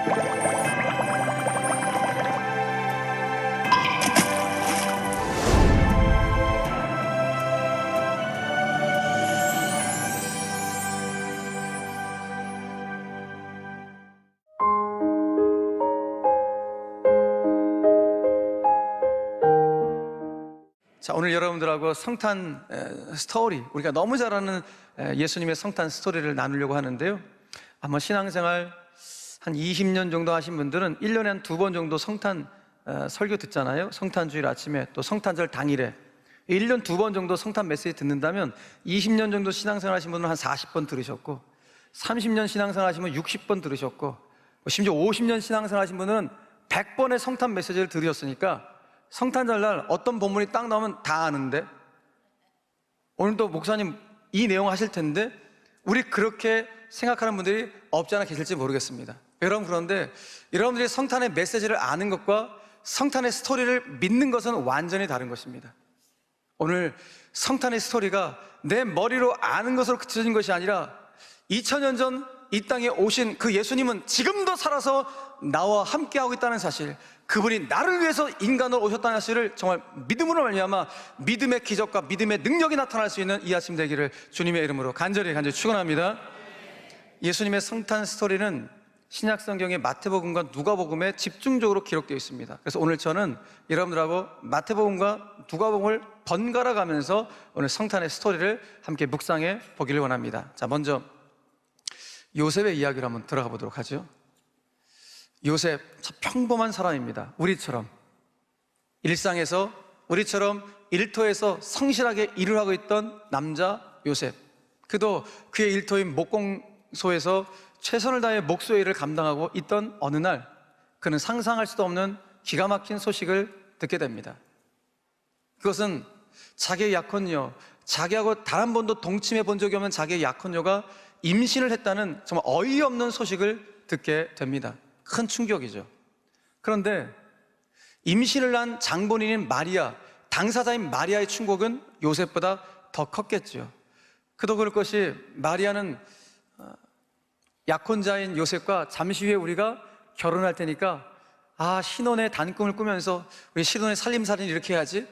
자, 오늘 여러분들하고 성탄 스토리, 우리가 너무 잘 아는 예수님의 성탄 스토리를 나누려고 하는데요. 아마 신앙생활 한 20년 정도 하신 분들은 1년에 한 2번 정도 성탄 설교 듣잖아요. 성탄주일 아침에, 또 성탄절 당일에 1년 2번 정도 성탄 메시지 듣는다면 20년 정도 신앙생활 하신 분은 한 40번 들으셨고, 30년 신앙생활 하시면 60번 들으셨고, 심지어 50년 신앙생활 하신 분은 100번의 성탄 메시지를 들으셨으니까 성탄절날 어떤 본문이 딱 나오면 다 아는데, 오늘도 목사님 이 내용 하실 텐데 우리 그렇게 생각하는 분들이 없지 않아 계실지 모르겠습니다. 여러분, 그런데 여러분들이 성탄의 메시지를 아는 것과 성탄의 스토리를 믿는 것은 완전히 다른 것입니다. 오늘 성탄의 스토리가 내 머리로 아는 것으로 그쳐진 것이 아니라 2000년 전 이 땅에 오신 그 예수님은 지금도 살아서 나와 함께하고 있다는 사실, 그분이 나를 위해서 인간으로 오셨다는 사실을 정말 믿음으로 말미암아 믿음의 기적과 믿음의 능력이 나타날 수 있는 이 아침 되기를 주님의 이름으로 간절히 축원합니다. 예수님의 성탄 스토리는 신약 성경의 마태복음과 누가복음에 집중적으로 기록되어 있습니다. 그래서 오늘 저는 여러분들하고 마태복음과 누가복음을 번갈아 가면서 오늘 성탄의 스토리를 함께 묵상해 보기를 원합니다. 자, 먼저 요셉의 이야기를 한번 들어가 보도록 하죠. 요셉 참 평범한 사람입니다. 우리처럼 일상에서, 우리처럼 일터에서 성실하게 일을 하고 있던 남자 요셉. 그도 그의 일터인 목공소에서 최선을 다해 목수의 일을 감당하고 있던 어느 날, 그는 상상할 수도 없는 기가 막힌 소식을 듣게 됩니다. 그것은 자기의 약혼녀, 자기하고 단 한 번도 동침해 본 적이 없는 자기의 약혼녀가 임신을 했다는 정말 어이없는 소식을 듣게 됩니다. 큰 충격이죠. 그런데 임신을 한 장본인인 마리아, 당사자인 마리아의 충격은 요셉보다 더 컸겠죠. 그도 그럴 것이, 마리아는 약혼자인 요셉과 잠시 후에 우리가 결혼할 테니까 신혼의 단꿈을 꾸면서 우리 신혼의 살림살이를 이렇게 해야지,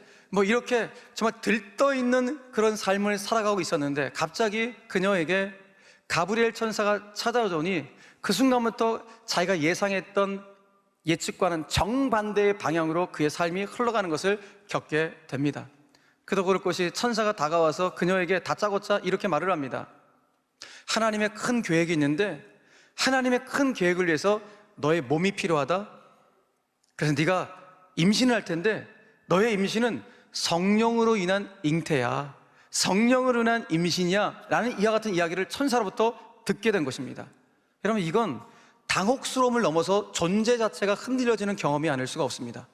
이렇게 정말 들떠있는 그런 삶을 살아가고 있었는데, 갑자기 그녀에게 가브리엘 천사가 찾아오더니 그 순간부터 자기가 예상했던 예측과는 정반대의 방향으로 그의 삶이 흘러가는 것을 겪게 됩니다. 그도 그럴 것이, 천사가 다가와서 그녀에게 다짜고짜 이렇게 말을 합니다. 하나님의 큰 계획이 있는데, 하나님의 큰 계획을 위해서 너의 몸이 필요하다. 그래서 네가 임신을 할 텐데 너의 임신은 성령으로 인한 잉태야, 성령으로 인한 임신이야 라는 이와 같은 이야기를 천사로부터 듣게 된 것입니다. 여러분, 이건 당혹스러움을 넘어서 존재 자체가 흔들려지는 경험이 아닐 수가 없습니다.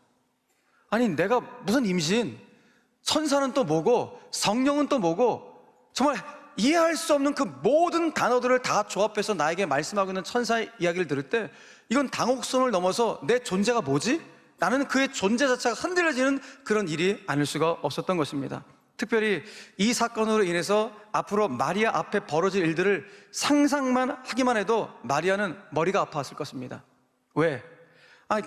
아니, 내가 무슨 임신, 천사는 또 뭐고 성령은 또 뭐고, 정말 이해할 수 없는 그 모든 단어들을 다 조합해서 나에게 말씀하고 있는 천사의 이야기를 들을 때, 이건 당혹스러움을 넘어서 내 존재가 뭐지? 나는 그의 존재 자체가 흔들려지는 그런 일이 아닐 수가 없었던 것입니다. 특별히 이 사건으로 인해서 앞으로 마리아 앞에 벌어질 일들을 상상만 하기만 해도 마리아는 머리가 아파왔을 것입니다. 왜?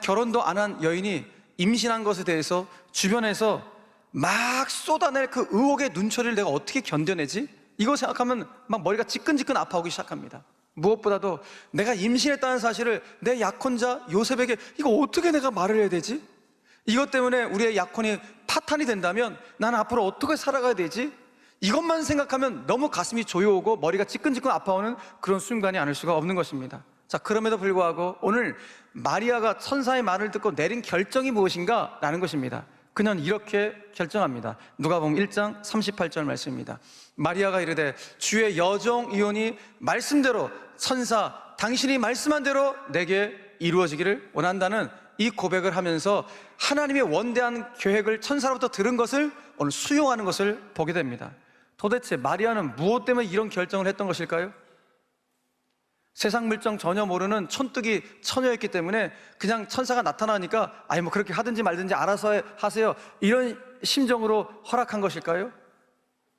결혼도 안 한 여인이 임신한 것에 대해서 주변에서 막 쏟아낼 그 의혹의 눈초리를 내가 어떻게 견뎌내지? 이거 생각하면 막 머리가 지끈지끈 아파오기 시작합니다. 무엇보다도 내가 임신했다는 사실을 내 약혼자 요셉에게 이거 어떻게 내가 말을 해야 되지? 이것 때문에 우리의 약혼이 파탄이 된다면 나는 앞으로 어떻게 살아가야 되지? 이것만 생각하면 너무 가슴이 조여오고 머리가 지끈지끈 아파오는 그런 순간이 아닐 수가 없는 것입니다. 자, 그럼에도 불구하고 오늘 마리아가 천사의 말을 듣고 내린 결정이 무엇인가? 라는 것입니다. 그녀는 이렇게 결정합니다. 누가복음 1장 38절 말씀입니다. 마리아가 이르되 주의 여종이오니 말씀대로 천사 당신이 말씀한 대로 내게 이루어지기를 원한다는 이 고백을 하면서 하나님의 원대한 계획을 천사로부터 들은 것을 오늘 수용하는 것을 보게 됩니다. 도대체 마리아는 무엇 때문에 이런 결정을 했던 것일까요? 세상 물정 전혀 모르는 촌뜨기 처녀였기 때문에 그냥 천사가 나타나니까 그렇게 하든지 말든지 알아서 하세요, 이런 심정으로 허락한 것일까요?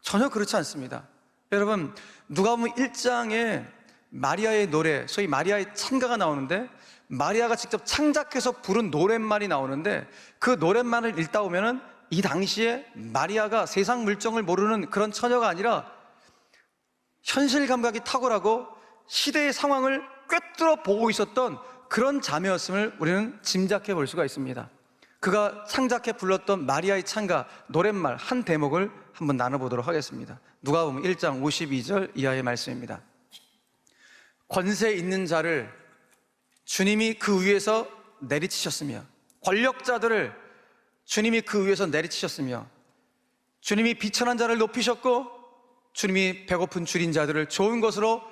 전혀 그렇지 않습니다. 여러분, 누가복음 1장에 마리아의 노래, 소위 마리아의 찬가가 나오는데, 마리아가 직접 창작해서 부른 노랫말이 나오는데, 그 노랫말을 읽다 보면은 이 당시에 마리아가 세상 물정을 모르는 그런 처녀가 아니라 현실 감각이 탁월하고 시대의 상황을 꿰뚫어 보고 있었던 그런 자매였음을 우리는 짐작해 볼 수가 있습니다. 그가 창작해 불렀던 마리아의 찬가 노랫말 한 대목을 한번 나눠보도록 하겠습니다. 누가복음 1장 52절 이하의 말씀입니다. 권세 있는 자를 주님이 그 위에서 내리치셨으며, 권력자들을 주님이 그 위에서 내리치셨으며, 주님이 비천한 자를 높이셨고, 주님이 배고픈 줄인 자들을 좋은 것으로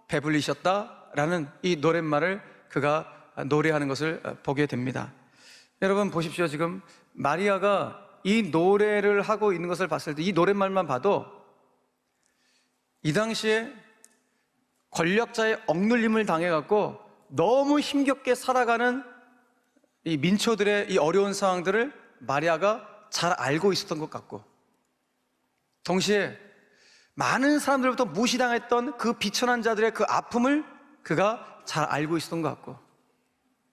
배불리셨다라는 이 노랫말을 그가 노래하는 것을 보게 됩니다. 여러분 보십시오. 지금 마리아가 이 노래를 하고 있는 것을 봤을 때, 이 노랫말만 봐도 이 당시에 권력자의 억눌림을 당해갖고 너무 힘겹게 살아가는 이 민초들의 이 어려운 상황들을 마리아가 잘 알고 있었던 것 같고, 동시에 많은 사람들로부터 무시당했던 그 비천한 자들의 그 아픔을 그가 잘 알고 있었던 것 같고,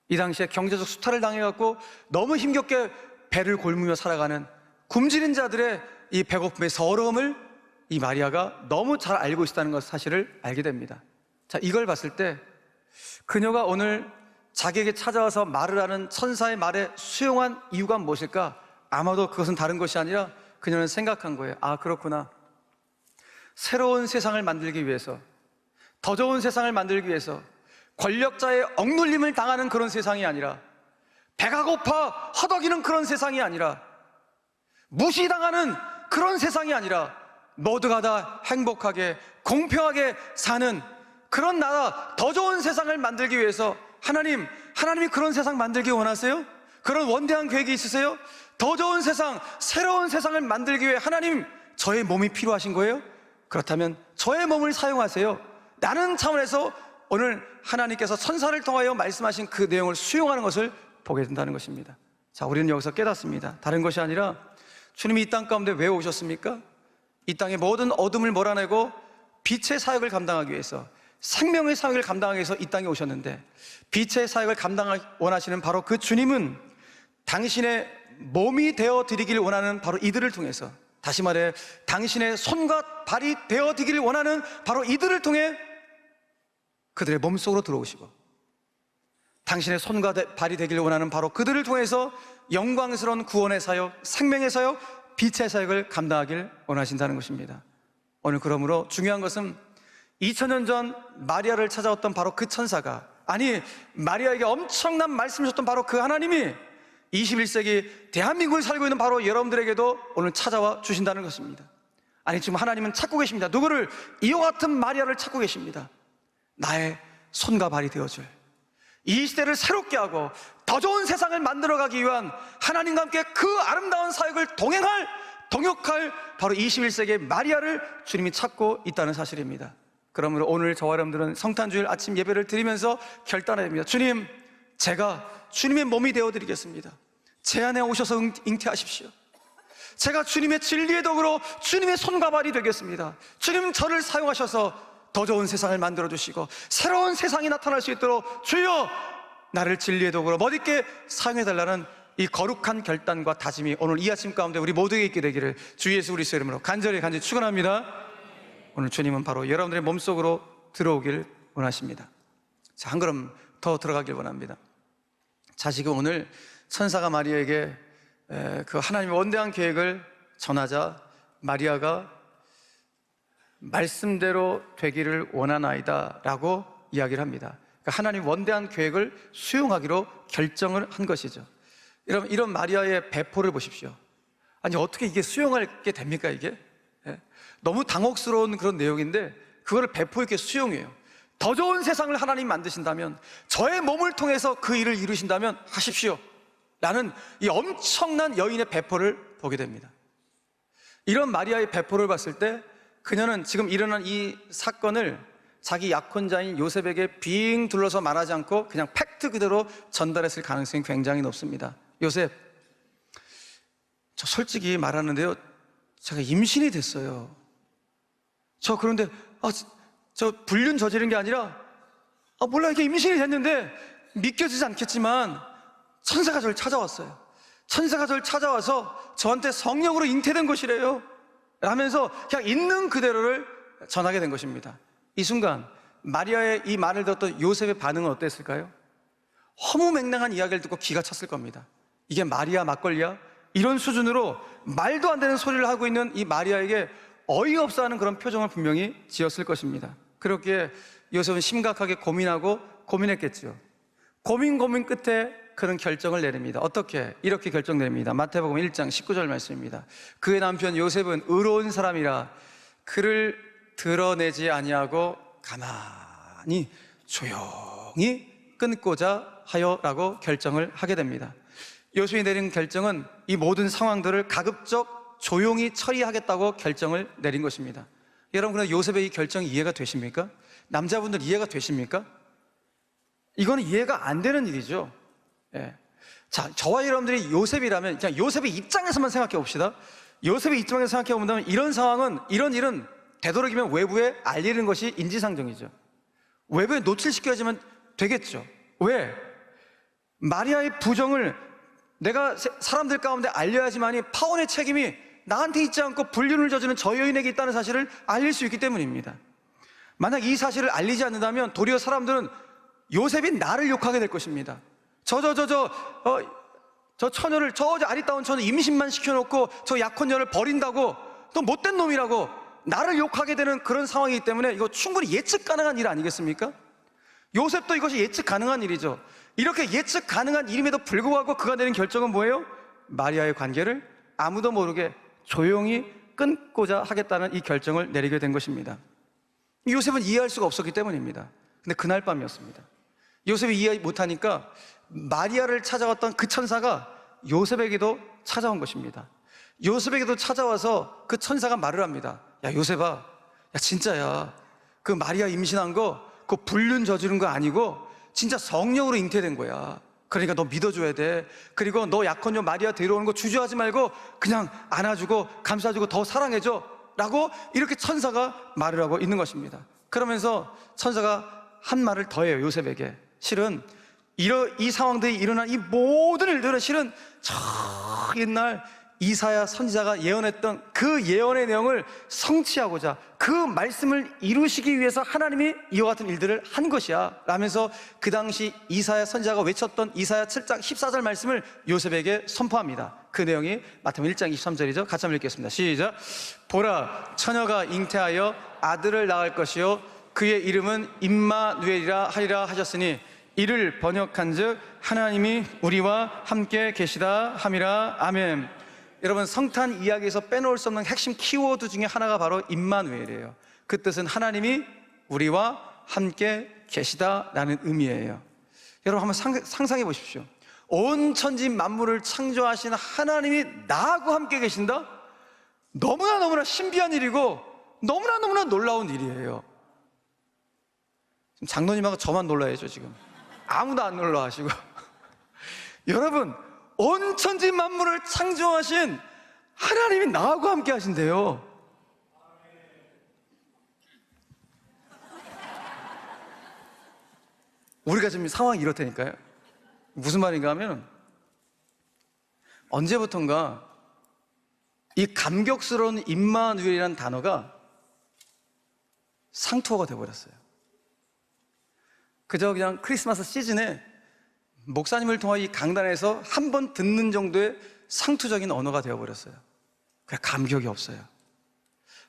이 당시에 경제적 수탈을 당해갖고 너무 힘겹게 배를 골무며 살아가는 굶주린 자들의 이 배고픔의 서러움을 이 마리아가 너무 잘 알고 있었다는 것 사실을 알게 됩니다. 자, 이걸 봤을 때 그녀가 오늘 자기에게 찾아와서 말을 하는 천사의 말에 수용한 이유가 무엇일까? 아마도 그것은 다른 것이 아니라 그녀는 생각한 거예요. 아, 그렇구나. 새로운 세상을 만들기 위해서, 더 좋은 세상을 만들기 위해서 권력자의 억눌림을 당하는 그런 세상이 아니라, 배가 고파 허덕이는 그런 세상이 아니라, 무시당하는 그런 세상이 아니라, 모두가 다 행복하게 공평하게 사는 그런 나라, 더 좋은 세상을 만들기 위해서 하나님이 그런 세상 만들기 원하세요? 그런 원대한 계획이 있으세요? 더 좋은 세상, 새로운 세상을 만들기 위해 하나님, 저의 몸이 필요하신 거예요? 그렇다면 저의 몸을 사용하세요. 라는 차원에서 오늘 하나님께서 천사를 통하여 말씀하신 그 내용을 수용하는 것을 보게 된다는 것입니다. 자, 우리는 여기서 깨닫습니다. 다른 것이 아니라 주님이 이 땅 가운데 왜 오셨습니까? 이 땅의 모든 어둠을 몰아내고 빛의 사역을 감당하기 위해서, 생명의 사역을 감당하기 위해서 이 땅에 오셨는데, 빛의 사역을 감당하기 원하시는 바로 그 주님은 당신의 몸이 되어 드리기를 원하는 바로 이들을 통해서, 다시 말해 당신의 손과 발이 되어 드리기를 원하는 바로 이들을 통해 그들의 몸속으로 들어오시고, 당신의 손과 발이 되기를 원하는 바로 그들을 통해서 영광스러운 구원의 사역, 생명의 사역, 빛의 사역을 감당하길 원하신다는 것입니다. 오늘 그러므로 중요한 것은 2000년 전 마리아를 찾아왔던 바로 그 천사가, 아니 마리아에게 엄청난 말씀을 주셨던 바로 그 하나님이 21세기 대한민국을 살고 있는 바로 여러분들에게도 오늘 찾아와 주신다는 것입니다. 아니, 지금 하나님은 찾고 계십니다. 누구를? 이와 같은 마리아를 찾고 계십니다. 나의 손과 발이 되어줄, 이 시대를 새롭게 하고 더 좋은 세상을 만들어가기 위한 하나님과 함께 그 아름다운 사역을 동역할 바로 21세기의 마리아를 주님이 찾고 있다는 사실입니다. 그러므로 오늘 저와 여러분들은 성탄주일 아침 예배를 드리면서 결단해야 됩니다. 주님, 제가 주님의 몸이 되어드리겠습니다. 제 안에 오셔서 잉태하십시오. 제가 주님의 진리의 덕으로 주님의 손과 발이 되겠습니다. 주님, 저를 사용하셔서 더 좋은 세상을 만들어주시고 새로운 세상이 나타날 수 있도록 주여, 나를 진리의 덕으로 멋있게 사용해달라는 이 거룩한 결단과 다짐이 오늘 이 아침 가운데 우리 모두에게 있게 되기를 주 예수 그리스도의 이름으로 간절히 축원합니다. 오늘 주님은 바로 여러분들의 몸속으로 들어오길 원하십니다. 자, 한 걸음 더 들어가길 원합니다. 자, 지금 오늘 천사가 마리아에게 그 하나님의 원대한 계획을 전하자 마리아가 말씀대로 되기를 원하나이다 라고 이야기를 합니다. 그러니까 하나님 원대한 계획을 수용하기로 결정을 한 것이죠. 여러분, 이런 마리아의 배포를 보십시오. 아니, 어떻게 이게 수용하게 됩니까? 이게 너무 당혹스러운 그런 내용인데 그거를 배포 있게 수용해요. 더 좋은 세상을 하나님 만드신다면, 저의 몸을 통해서 그 일을 이루신다면 하십시오 라는 이 엄청난 여인의 배포를 보게 됩니다. 이런 마리아의 배포를 봤을 때 그녀는 지금 일어난 이 사건을 자기 약혼자인 요셉에게 빙 둘러서 말하지 않고 그냥 팩트 그대로 전달했을 가능성이 굉장히 높습니다. 요셉, 저 솔직히 말하는데요, 제가 임신이 됐어요. 저 그런데 저 불륜 저지른 게 아니라 몰라, 이게 임신이 됐는데 믿겨지지 않겠지만 천사가 저를 찾아왔어요. 천사가 저를 찾아와서 저한테 성령으로 잉태된 것이래요 라면서 그냥 있는 그대로를 전하게 된 것입니다. 이 순간 마리아의 이 말을 듣던 요셉의 반응은 어땠을까요? 허무맹랑한 이야기를 듣고 기가 찼을 겁니다. 이게 말이야 막걸리야? 이런 수준으로 말도 안 되는 소리를 하고 있는 이 마리아에게 어이없어 하는 그런 표정을 분명히 지었을 것입니다. 그렇기에 요셉은 심각하게 고민하고 고민했겠죠. 고민 끝에 그런 결정을 내립니다. 어떻게? 이렇게 결정 내립니다. 마태복음 1장 19절 말씀입니다. 그의 남편 요셉은 의로운 사람이라 그를 드러내지 아니하고 가만히 조용히 끊고자 하여라고 결정을 하게 됩니다. 요셉이 내린 결정은 이 모든 상황들을 가급적 조용히 처리하겠다고 결정을 내린 것입니다. 여러분, 그럼 요셉의 이 결정이 이해가 되십니까? 남자분들 이해가 되십니까? 이거는 이해가 안 되는 일이죠. 예. 자, 저와 여러분들이 요셉이라면 그냥 요셉의 입장에서만 생각해 봅시다. 요셉의 입장에서 생각해 본다면 이런 상황은, 이런 일은 되도록이면 외부에 알리는 것이 인지상정이죠. 외부에 노출시켜야지만 되겠죠. 왜? 마리아의 부정을 내가 사람들 가운데 알려야지만이 파혼의 책임이 나한테 있지 않고 불륜을 저지른 저 여인에게 있다는 사실을 알릴 수 있기 때문입니다. 만약 이 사실을 알리지 않는다면 도리어 사람들은 요셉이 나를 욕하게 될 것입니다. 저 처녀를, 저 아리따운 처녀 임신만 시켜놓고 저 약혼녀를 버린다고, 또 못된 놈이라고 나를 욕하게 되는 그런 상황이기 때문에 이거 충분히 예측 가능한 일 아니겠습니까? 요셉도 이것이 예측 가능한 일이죠. 이렇게 예측 가능한 일임에도 불구하고 그가 내린 결정은 뭐예요? 마리아의 관계를 아무도 모르게 조용히 끊고자 하겠다는 이 결정을 내리게 된 것입니다. 요셉은 이해할 수가 없었기 때문입니다. 근데 그날 밤이었습니다. 요셉이 이해 못하니까 마리아를 찾아왔던 그 천사가 요셉에게도 찾아온 것입니다. 요셉에게도 찾아와서 그 천사가 말을 합니다. 야, 요셉아, 야, 진짜야, 그 마리아 임신한 거 그 불륜 저지른 거 아니고 진짜 성령으로 잉태된 거야. 그러니까 너 믿어줘야 돼. 그리고 너 약혼녀 마리아 데려오는 거 주저하지 말고 그냥 안아주고 감싸주고 더 사랑해줘 라고 이렇게 천사가 말을 하고 있는 것입니다. 그러면서 천사가 한 말을 더해요. 요셉에게. 실은 이 상황들이 일어난 이 모든 일들은 실은 저 옛날 이사야 선지자가 예언했던 그 예언의 내용을 성취하고자, 그 말씀을 이루시기 위해서 하나님이 이와 같은 일들을 한 것이야 라면서 그 당시 이사야 선지자가 외쳤던 이사야 7장 14절 말씀을 요셉에게 선포합니다. 그 내용이 마태복음 1장 23절이죠. 같이 한번 읽겠습니다. 시작. 보라, 처녀가 잉태하여 아들을 낳을 것이요 그의 이름은 임마누엘이라 하리라 하셨으니 이를 번역한즉 하나님이 우리와 함께 계시다 함이라. 아멘. 여러분, 성탄 이야기에서 빼놓을 수 없는 핵심 키워드 중에 하나가 바로 임마누엘이에요. 그 뜻은 하나님이 우리와 함께 계시다라는 의미예요. 여러분, 한번 상상해 보십시오. 온 천지 만물을 창조하신 하나님이 나하고 함께 계신다? 너무나 신비한 일이고 너무나 놀라운 일이에요. 지금 장로님하고 저만 놀라야죠. 지금 아무도 안 놀라하시고 여러분, 온 천지 만물을 창조하신 하나님이 나하고 함께 하신대요. 우리가 지금 상황이 이렇다니까요. 무슨 말인가 하면 언제부턴가 이 감격스러운 임마누엘이라는 단어가 상투어가 되어버렸어요. 그저 그냥 크리스마스 시즌에 목사님을 통해 이 강단에서 한 번 듣는 정도의 상투적인 언어가 되어버렸어요. 그냥 감격이 없어요.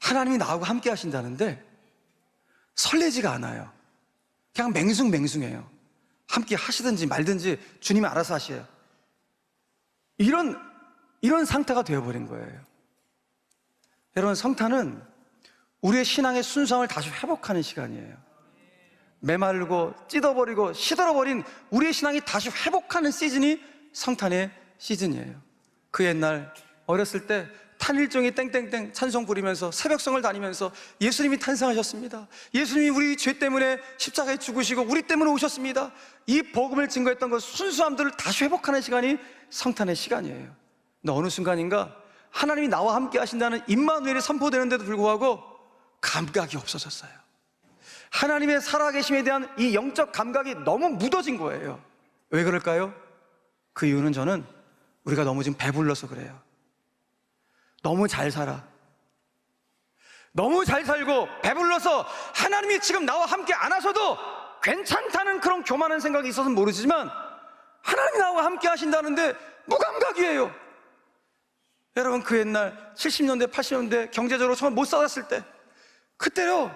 하나님이 나하고 함께 하신다는데 설레지가 않아요. 그냥 맹숭맹숭해요. 함께 하시든지 말든지 주님이 알아서 하셔요. 이런 상태가 되어버린 거예요. 여러분, 성탄은 우리의 신앙의 순수함을 다시 회복하는 시간이에요. 메마르고 찢어버리고 시들어버린 우리의 신앙이 다시 회복하는 시즌이 성탄의 시즌이에요. 그 옛날 어렸을 때 탄일종이 땡땡땡 찬송 부리면서 새벽성을 다니면서 예수님이 탄생하셨습니다. 예수님이 우리 죄 때문에 십자가에 죽으시고 우리 때문에 오셨습니다. 이 복음을 증거했던 그 순수함들을 다시 회복하는 시간이 성탄의 시간이에요. 근데 어느 순간인가 하나님이 나와 함께 하신다는 임마누엘이 선포되는데도 불구하고 감각이 없어졌어요. 하나님의 살아계심에 대한 이 영적 감각이 너무 묻어진 거예요. 왜 그럴까요? 그 이유는 저는 우리가 너무 지금 배불러서 그래요. 너무 잘 살아. 너무 잘 살고 배불러서 하나님이 지금 나와 함께 안 하셔도 괜찮다는 그런 교만한 생각이 있어서는 모르지만 하나님이 나와 함께 하신다는데 무감각이에요. 여러분, 그 옛날 70년대 80년대 경제적으로 정말 못 살았을 때, 그때요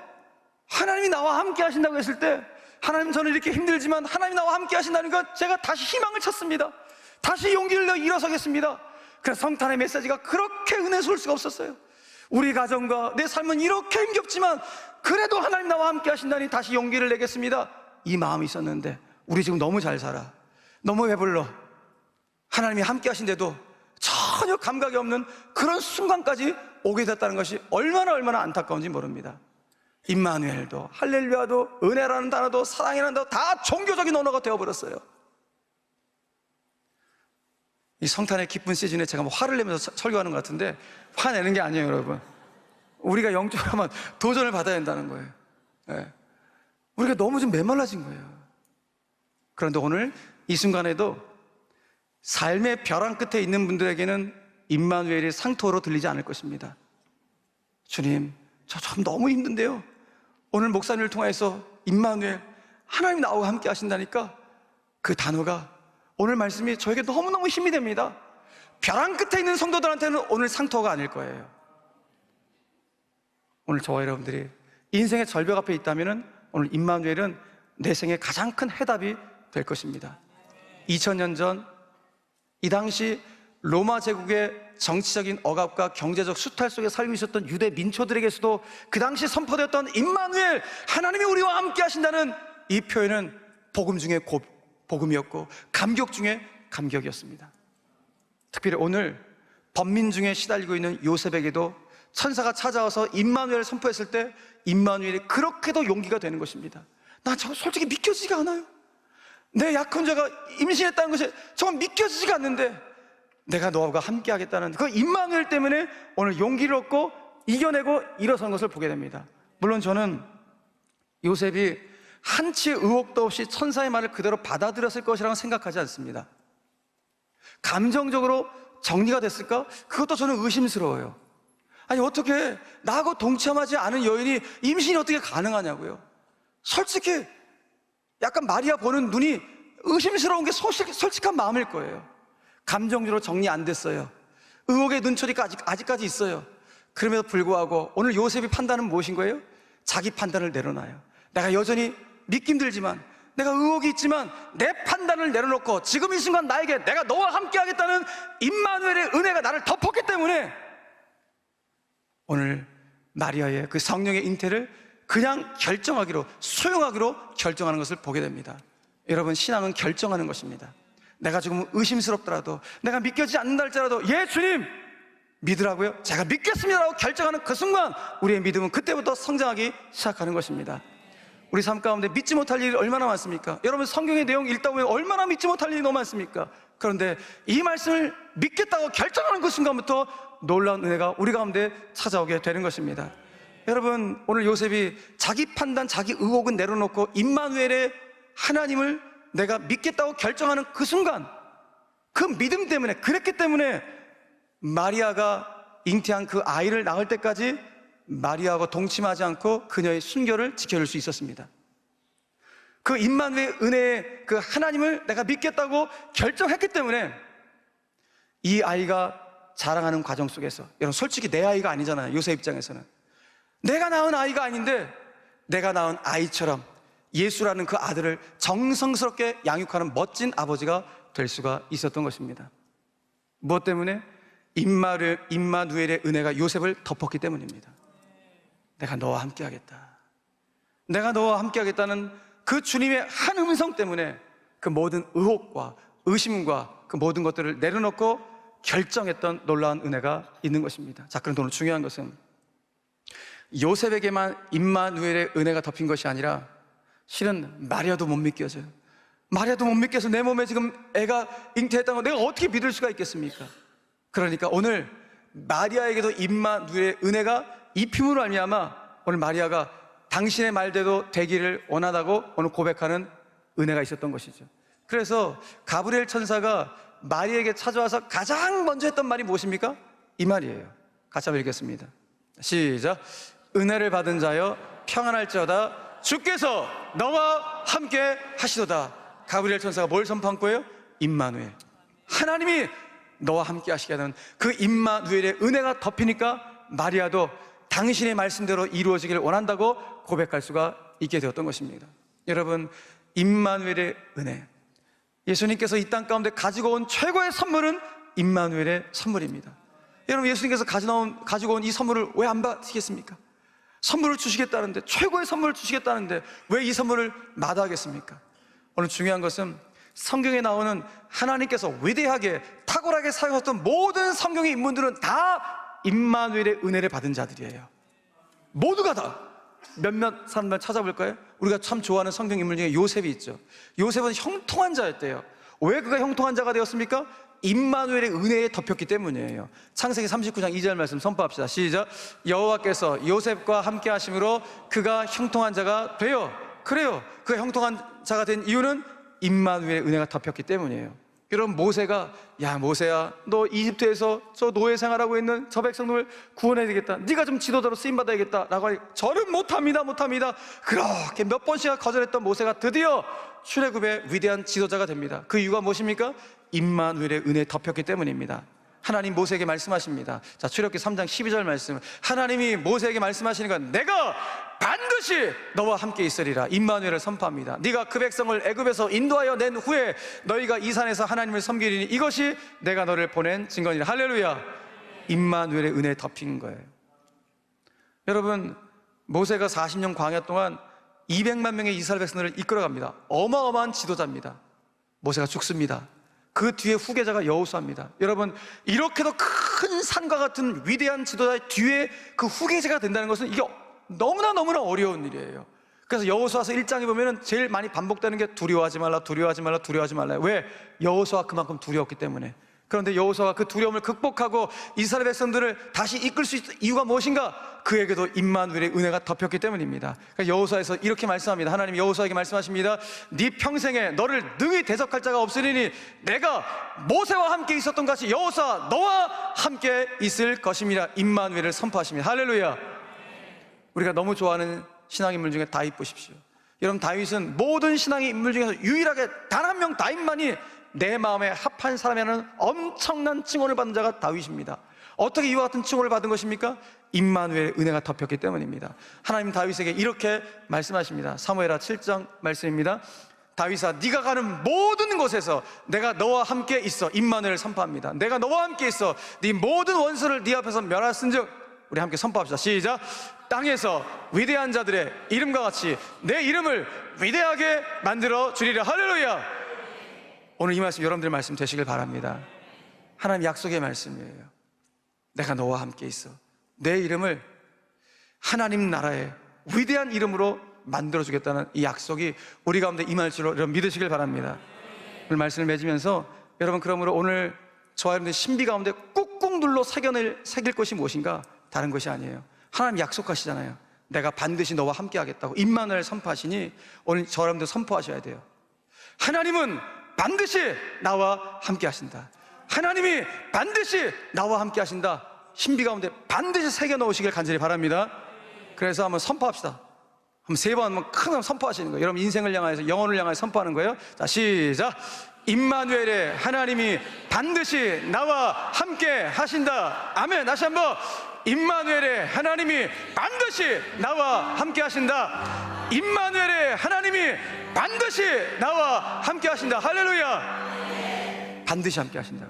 하나님이 나와 함께 하신다고 했을 때, 하나님 저는 이렇게 힘들지만 하나님이 나와 함께 하신다니까 제가 다시 희망을 찾습니다. 다시 용기를 내 일어서겠습니다. 그래서 성탄의 메시지가 그렇게 은혜스러울 수가 없었어요. 우리 가정과 내 삶은 이렇게 힘겹지만 그래도 하나님 나와 함께 하신다니 다시 용기를 내겠습니다. 이 마음이 있었는데 우리 지금 너무 잘 살아, 너무 배불러, 하나님이 함께 하신데도 전혀 감각이 없는 그런 순간까지 오게 됐다는 것이 얼마나 안타까운지 모릅니다. 임마누엘도 할렐루야도 은혜라는 단어도 사랑이라는 단어도 다 종교적인 언어가 되어버렸어요. 이 성탄의 기쁜 시즌에 제가 뭐 화를 내면서 설교하는 것 같은데 화내는 게 아니에요, 여러분. 우리가 영적으로 한번 도전을 받아야 된다는 거예요. 네. 우리가 너무 좀 메말라진 거예요. 그런데 오늘 이 순간에도 삶의 벼랑 끝에 있는 분들에게는 임마누엘이 상토로 들리지 않을 것입니다. 주님, 저 참 너무 힘든데요, 오늘 목사님을 통해서 임마누엘, 하나님 나와 함께 하신다니까 그 단어가, 오늘 말씀이 저에게 너무너무 힘이 됩니다. 벼랑 끝에 있는 성도들한테는 오늘 상토가 아닐 거예요. 오늘 저와 여러분들이 인생의 절벽 앞에 있다면 오늘 임마누엘은 내 생의 가장 큰 해답이 될 것입니다. 2000년 전 이 당시 로마 제국의 정치적인 억압과 경제적 수탈 속에 살고 있었던 유대 민초들에게서도 그 당시 선포되었던 임마누엘, 하나님이 우리와 함께 하신다는 이 표현은 복음 중에 복음이었고 감격 중에 감격이었습니다. 특별히 오늘 범민 중에 시달리고 있는 요셉에게도 천사가 찾아와서 임마누엘을 선포했을 때 임마누엘이 그렇게도 용기가 되는 것입니다. 나 저 솔직히 믿겨지지가 않아요. 내 약혼자가 임신했다는 것이 정말 믿겨지지가 않는데 내가 너와 함께 하겠다는 그 임마누엘 때문에 오늘 용기를 얻고 이겨내고 일어선 것을 보게 됩니다. 물론 저는 요셉이 한치의 의혹도 없이 천사의 말을 그대로 받아들였을 것이라고 생각하지 않습니다. 감정적으로 정리가 됐을까? 그것도 저는 의심스러워요. 아니, 어떻게 나하고 동참하지 않은 여인이 임신이 어떻게 가능하냐고요. 솔직히 약간 마리아 보는 눈이 의심스러운 게 솔직한 마음일 거예요. 감정적으로 정리 안 됐어요. 의혹의 눈초리가 아직까지 있어요. 그럼에도 불구하고 오늘 요셉의 판단은 무엇인 거예요? 자기 판단을 내려놔요. 내가 여전히 믿기 힘들지만, 내가 의혹이 있지만 내 판단을 내려놓고 지금 이 순간 나에게 내가 너와 함께 하겠다는 임마누엘의 은혜가 나를 덮었기 때문에 오늘 마리아의 그 성령의 잉태를 그냥 결정하기로, 수용하기로 결정하는 것을 보게 됩니다. 여러분, 신앙은 결정하는 것입니다. 내가 조금 의심스럽더라도, 내가 믿겨지지 않는다 할지라도, 예 주님 믿으라고요? 제가 믿겠습니다라고 결정하는 그 순간 우리의 믿음은 그때부터 성장하기 시작하는 것입니다. 우리 삶 가운데 믿지 못할 일이 얼마나 많습니까? 여러분, 성경의 내용 읽다 보면 얼마나 믿지 못할 일이 너무 많습니까? 그런데 이 말씀을 믿겠다고 결정하는 그 순간부터 놀라운 은혜가 우리 가운데 찾아오게 되는 것입니다. 여러분, 오늘 요셉이 자기 판단, 자기 의혹은 내려놓고 임마누엘의 하나님을 내가 믿겠다고 결정하는 그 순간, 그 믿음 때문에, 그랬기 때문에 마리아가 잉태한 그 아이를 낳을 때까지 마리아하고 동침하지 않고 그녀의 순결을 지켜줄 수 있었습니다. 그 임마누엘 은혜의 그 하나님을 내가 믿겠다고 결정했기 때문에 이 아이가 자라가는 과정 속에서, 여러분 솔직히 내 아이가 아니잖아요. 요셉 입장에서는 내가 낳은 아이가 아닌데 내가 낳은 아이처럼 예수라는 그 아들을 정성스럽게 양육하는 멋진 아버지가 될 수가 있었던 것입니다. 무엇 때문에? 임마누엘의 은혜가 요셉을 덮었기 때문입니다. 내가 너와 함께 하겠다, 내가 너와 함께 하겠다는 그 주님의 한 음성 때문에 그 모든 의혹과 의심과 그 모든 것들을 내려놓고 결정했던 놀라운 은혜가 있는 것입니다. 자, 그런데 오늘 중요한 것은 요셉에게만 임마누엘의 은혜가 덮인 것이 아니라 실은 마리아도 못 믿겨져요. 마리아도 못 믿겨서 내 몸에 지금 애가 잉태했다는 걸 내가 어떻게 믿을 수가 있겠습니까? 그러니까 오늘 마리아에게도 임마누엘의 은혜가 입힘으로 말미암아 오늘 마리아가 당신의 말대로 되기를 원하다고 오늘 고백하는 은혜가 있었던 것이죠. 그래서 가브리엘 천사가 마리에게 찾아와서 가장 먼저 했던 말이 무엇입니까? 이 말이에요. 같이 한번 읽겠습니다. 시작. 은혜를 받은 자여 평안할지어다 주께서 너와 함께 하시도다. 가브리엘 천사가 뭘 선포한 거예요? 임마누엘, 하나님이 너와 함께 하시게 하는 그 임마누엘의 은혜가 덮이니까 마리아도 당신의 말씀대로 이루어지기를 원한다고 고백할 수가 있게 되었던 것입니다. 여러분, 임마누엘의 은혜, 예수님께서 이 땅 가운데 가지고 온 최고의 선물은 임마누엘의 선물입니다. 여러분, 예수님께서 가지고 온 이 선물을 왜 안 받으시겠습니까? 선물을 주시겠다는데, 최고의 선물을 주시겠다는데 왜 이 선물을 마다하겠습니까? 오늘 중요한 것은 성경에 나오는 하나님께서 위대하게 탁월하게 사용하셨던 모든 성경의 인물들은 다 임마누엘의 은혜를 받은 자들이에요. 모두가 다. 몇몇 사람만 찾아볼까요? 우리가 참 좋아하는 성경 인물 중에 요셉이 있죠. 요셉은 형통한 자였대요. 왜 그가 형통한 자가 되었습니까? 임마누엘의 은혜에 덮였기 때문이에요. 창세기 39장 2절 말씀 선포합시다. 시작. 여호와께서 요셉과 함께 하심으로 그가 형통한 자가 되어. 그래요, 그가 형통한 자가 된 이유는 임마누엘의 은혜가 덮였기 때문이에요. 여러분, 모세가 야 모세야, 너 이집트에서 저 노예 생활하고 있는 저 백성을 구원해야 되겠다, 네가 좀 지도자로 쓰임받아야겠다 라고 하니 저는 못합니다 그렇게 몇 번씩 거절했던 모세가 드디어 출애굽의 위대한 지도자가 됩니다. 그 이유가 무엇입니까? 임마누엘의 은혜에 덮였기 때문입니다. 하나님 모세에게 말씀하십니다. 자, 출애굽기 3장 12절 말씀, 하나님이 모세에게 말씀하시는 건 내가 반드시 너와 함께 있으리라. 임마누엘을 선포합니다. 네가 그 백성을 애굽에서 인도하여 낸 후에 너희가 이 산에서 하나님을 섬기리니 이것이 내가 너를 보낸 증거니라. 할렐루야. 임마누엘의 은혜에 덮인 거예요. 여러분, 모세가 40년 광야 동안 200만 명의 이스라엘 백성들을 이끌어갑니다. 어마어마한 지도자입니다. 모세가 죽습니다. 그 뒤에 후계자가 여호수아입니다. 여러분, 이렇게도 큰 산과 같은 위대한 지도자의 뒤에 그 후계자가 된다는 것은 이게 너무나 어려운 일이에요. 그래서 여호수아서 1장에 보면은 제일 많이 반복되는 게 두려워하지 말라. 왜? 여호수아가 그만큼 두려웠기 때문에. 그런데 여호수아가 그 두려움을 극복하고 이스라엘 백성들을 다시 이끌 수 있는 이유가 무엇인가? 그에게도 임마누엘의 은혜가 덮였기 때문입니다. 그러니까 여호수아에서 이렇게 말씀합니다. 하나님 여호수아에게 말씀하십니다. 네 평생에 너를 능히 대적할 자가 없으리니 내가 모세와 함께 있었던 같이 여호수아 너와 함께 있을 것입니다. 임마누엘을 선포하십니다. 할렐루야. 우리가 너무 좋아하는 신앙인물 중에 다윗 보십시오. 여러분, 다윗은 모든 신앙의 인물 중에서 유일하게 단 한 명 다윗만이 내 마음에 합한 사람이라는 엄청난 칭호를 받은 자가 다윗입니다. 어떻게 이와 같은 칭호를 받은 것입니까? 임마누엘의 은혜가 덮였기 때문입니다. 하나님 다윗에게 이렇게 말씀하십니다. 사무엘하 7장 말씀입니다. 다윗아, 네가 가는 모든 곳에서 내가 너와 함께 있어. 임마누엘을 선포합니다. 내가 너와 함께 있어. 네 모든 원수를 네 앞에서 멸하였은즉, 우리 함께 선포합시다. 시작. 땅에서 위대한 자들의 이름과 같이 내 이름을 위대하게 만들어 주리라. 할렐루야. 오늘 이 말씀 여러분들 말씀 되시길 바랍니다. 하나님 약속의 말씀이에요. 내가 너와 함께 있어. 내 이름을 하나님 나라의 위대한 이름으로 만들어주겠다는 이 약속이 우리 가운데 임할 줄로 여러분 믿으시길 바랍니다. 오늘 말씀을 맺으면서 여러분, 그러므로 오늘 저와 여러분들 신비 가운데 꾹꾹 눌러 새길 것이 무엇인가? 다른 것이 아니에요. 하나님 약속하시잖아요. 내가 반드시 너와 함께 하겠다고 임마누엘 선포하시니 오늘 저 여러분들 선포하셔야 돼요. 하나님은 반드시 나와 함께 하신다. 하나님이 반드시 나와 함께 하신다. 신비 가운데 반드시 새겨 넣으시길 간절히 바랍니다. 그래서 한번 선포합시다. 한번 세 번 한번 큰 선포하시는 거예요. 여러분 인생을 향해서, 영혼을 향해서 선포하는 거예요. 자, 시작. 임마누엘의 하나님이 반드시 나와 함께 하신다. 아멘. 다시 한번. 임마누엘의 하나님이 반드시 나와 함께 하신다. 임마누엘의 하나님이 반드시 나와 함께 하신다. 할렐루야. 반드시 함께 하신다.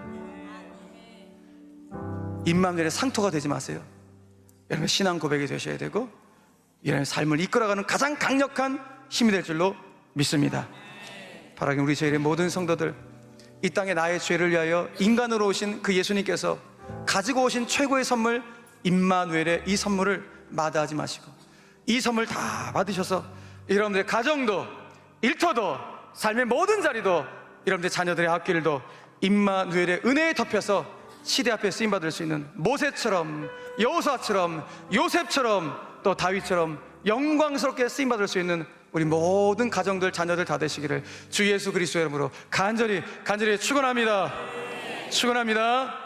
임마누엘의 상토가 되지 마세요. 여러분 신앙 고백이 되셔야 되고 이런 삶을 이끌어가는 가장 강력한 힘이 될 줄로 믿습니다. 바라긴 우리 저희의 모든 성도들, 이 땅에 나의 죄를 위하여 인간으로 오신 그 예수님께서 가지고 오신 최고의 선물 임마누엘의 이 선물을 마다하지 마시고 이 선물 다 받으셔서 여러분들의 가정도, 일터도, 삶의 모든 자리도, 여러분들의 자녀들의 앞길도 임마누엘의 은혜에 덮여서 시대 앞에 쓰임받을 수 있는 모세처럼, 여호수아처럼, 요셉처럼, 또 다윗처럼 영광스럽게 쓰임받을 수 있는 우리 모든 가정들, 자녀들 다 되시기를 주 예수 그리스도의 이름으로 간절히 축원합니다. 축원합니다.